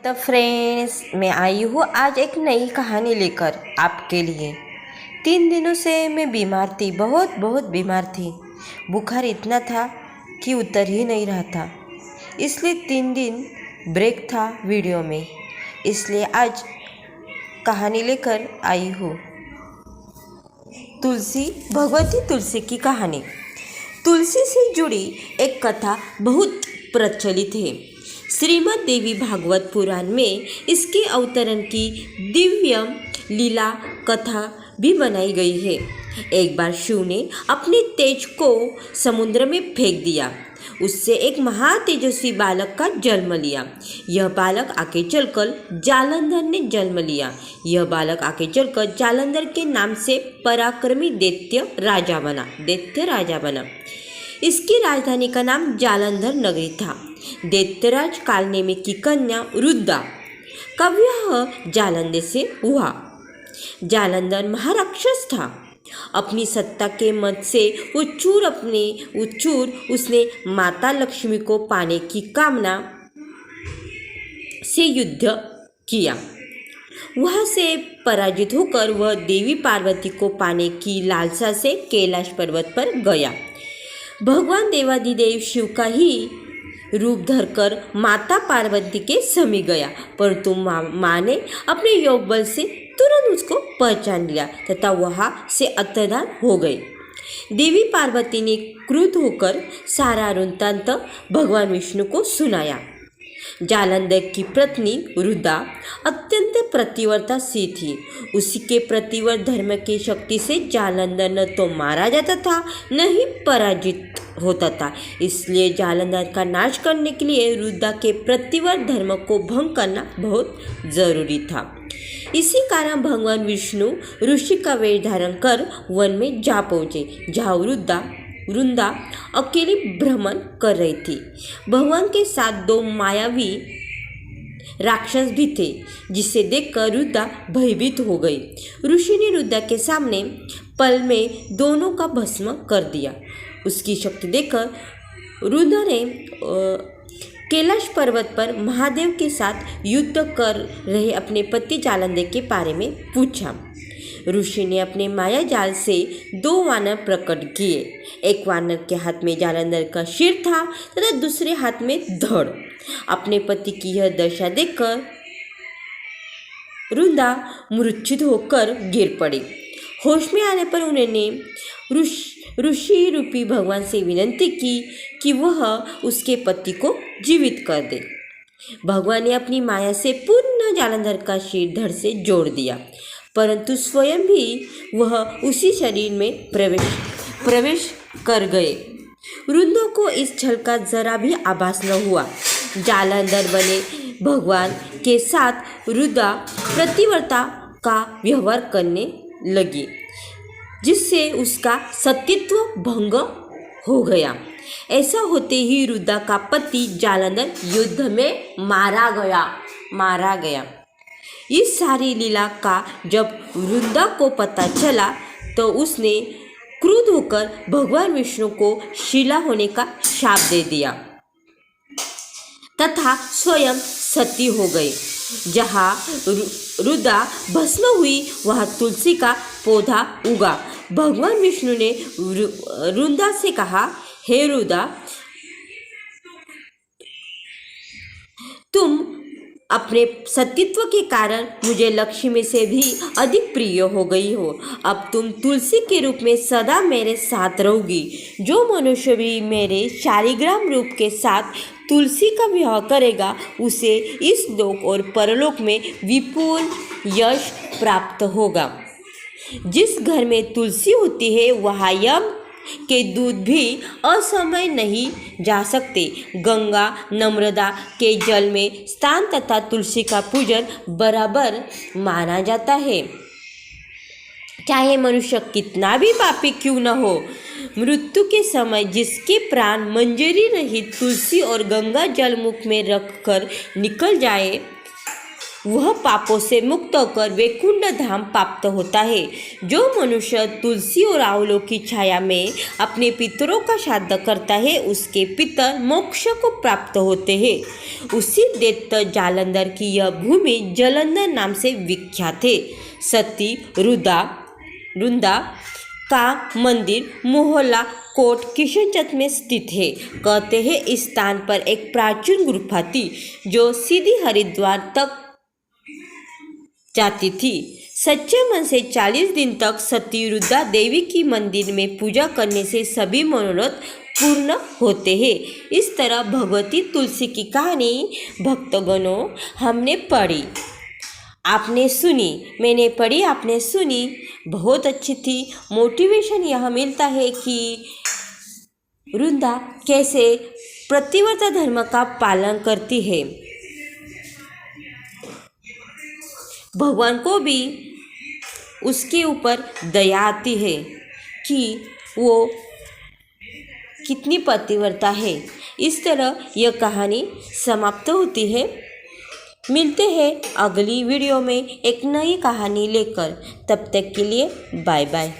तो फ्रेंड्स, मैं आई हूँ आज एक नई कहानी लेकर आपके लिए। 3 दिनों से मैं बीमार थी, बहुत बहुत बीमार थी। बुखार इतना था कि उतर ही नहीं रहा था, इसलिए 3 दिन ब्रेक था वीडियो में। इसलिए आज कहानी लेकर आई हूँ। भगवती तुलसी की कहानी। तुलसी से जुड़ी एक कथा बहुत प्रचलित है। श्रीमद् देवी भागवत पुराण में इसके अवतरण की दिव्य लीला कथा भी बनाई गई है। एक बार शिव ने अपने तेज को समुद्र में फेंक दिया। उससे एक महातेजस्वी बालक का जन्म लिया। यह बालक आगे चलकर जालंधर ने जन्म लिया। यह बालक आगे चलकर जालंधर के नाम से पराक्रमी दैत्य राजा बना। इसकी राजधानी का नाम जालंधर नगरी था। दैत्यराज कालनेमि की कन्या रुद्रा का विवाह जालंधर से हुआ। जालंधर महाराक्षस था। अपनी सत्ता के मद से उसने माता लक्ष्मी को पाने की कामना से युद्ध किया। वहां से पराजित होकर वह देवी पार्वती को पाने की लालसा से कैलाश पर्वत पर गया। भगवान देवाधिदेव शिव का ही रूप धरकर माता पार्वती के समीप गया, परंतु माँ ने अपने योग बल से तुरंत उसको पहचान लिया तथा वहां से अंतर्धान हो गई। देवी पार्वती ने क्रुद्ध होकर सारा वृत्तांत भगवान विष्णु को सुनाया। जालंधर की पत्नी रुद्रा अत्यंत प्रतिव्रता सी थी। उसी के प्रतिव्रत धर्म की शक्ति से जालंधर न तो मारा जाता था, न ही पराजित होता था। इसलिए जालंधर का नाश करने के लिए रुद्रा के प्रतिव्रत धर्म को भंग करना बहुत जरूरी था। इसी कारण भगवान विष्णु ऋषि का वेश धारण कर वन में जा पहुंचे, जहाँ रुद्रा अकेली भ्रमण कर रही थी। भगवान के साथ 2 मायावी राक्षस भी थे, जिसे देखकर रुद्रा भयभीत हो गई। ऋषि ने रुद्रा के सामने पल में दोनों का भस्म कर दिया। उसकी शक्ति देखकर रुद्रा ने कैलाश पर्वत पर महादेव के साथ युद्ध कर रहे अपने पति जालंधर के बारे में पूछा। ऋषि ने अपने माया जाल से 2 वानर प्रकट किए। एक वानर के हाथ में जालंधर का सिर था तथा दूसरे हाथ में धड़। अपने पति की यह दशा देखकर रुद्रा मूर्छित होकर गिर पड़ी। होश में आने पर उन्होंने ऋषि रूपी भगवान से विनती की कि वह उसके पति को जीवित कर दे। भगवान ने अपनी माया से पुनः जालंधर का सिर धड़ से जोड़ दिया, परंतु स्वयं भी वह उसी शरीर में प्रवेश कर गए। रुद्रा को इस छल का जरा भी आभास न हुआ। जालंधर बने भगवान के साथ रुद्रा प्रतिव्रता का व्यवहार करने लगी, जिससे उसका सतीत्व भंग हो गया। ऐसा होते ही रुद्रा का पति जालंधर युद्ध में मारा गया। इस सारी लीला का जब रुद्रा को पता चला तो उसने क्रुद्ध होकर भगवान विष्णु को शिला होने का शाप दे दिया तथा स्वयं सती हो गई। जहाँ रुद्रा भस्म हुई वहाँ तुलसी का पौधा उगा। भगवान विष्णु ने रुद्रा से कहा, हे रुद्रा, तुम अपने सतीत्व के कारण मुझे लक्ष्मी से भी अधिक प्रिय हो गई हो। अब तुम तुलसी के रूप में सदा मेरे साथ रहोगी। जो मनुष्य भी मेरे शालिग्राम रूप के साथ तुलसी का विवाह करेगा, उसे इस लोक और परलोक में विपुल यश प्राप्त होगा। जिस घर में तुलसी होती है वहाँ यम के दूध भी असमय नहीं जा सकते। गंगा नर्मदा के जल में स्नान तथा तुलसी का पूजन बराबर माना जाता है। चाहे मनुष्य कितना भी पापी क्यों न हो, मृत्यु के समय जिसके प्राण मंजरी रहित तुलसी और गंगा जल मुख में रखकर निकल जाए, वह पापों से मुक्त होकर वैकुंठ धाम प्राप्त होता है। जो मनुष्य तुलसी और आंवलों की छाया में अपने पितरों का श्राद्ध करता है रुद्र पितर मोक्ष को प्राप्त होते हैं। उसी दैत्य जालंधर की यह भूमि जालंधर नाम से विख्यात है। सती रुंदा का मंदिर मोहल्ला कोट किशनचंद में स्थित है। कहते हैं इस स्थान पर एक प्राचीन गुफा थी जो सीधी हरिद्वार तक जाती थी। सच्चे मन से 40 दिन तक सती रुद्रा देवी की मंदिर में पूजा करने से सभी मनोरथ पूर्ण होते हैं। इस तरह भगवती तुलसी की कहानी भक्तगणों हमने पढ़ी, आपने सुनी, मैंने पढ़ी, आपने सुनी, बहुत अच्छी थी। मोटिवेशन यह मिलता है कि रुंदा कैसे प्रतिव्रता धर्म का पालन करती है। भगवान को भी उसके ऊपर दया आती है कि वो कितनी पतिव्रता है। इस तरह यह कहानी समाप्त होती है। मिलते हैं अगली वीडियो में एक नई कहानी लेकर। तब तक के लिए बाय बाय।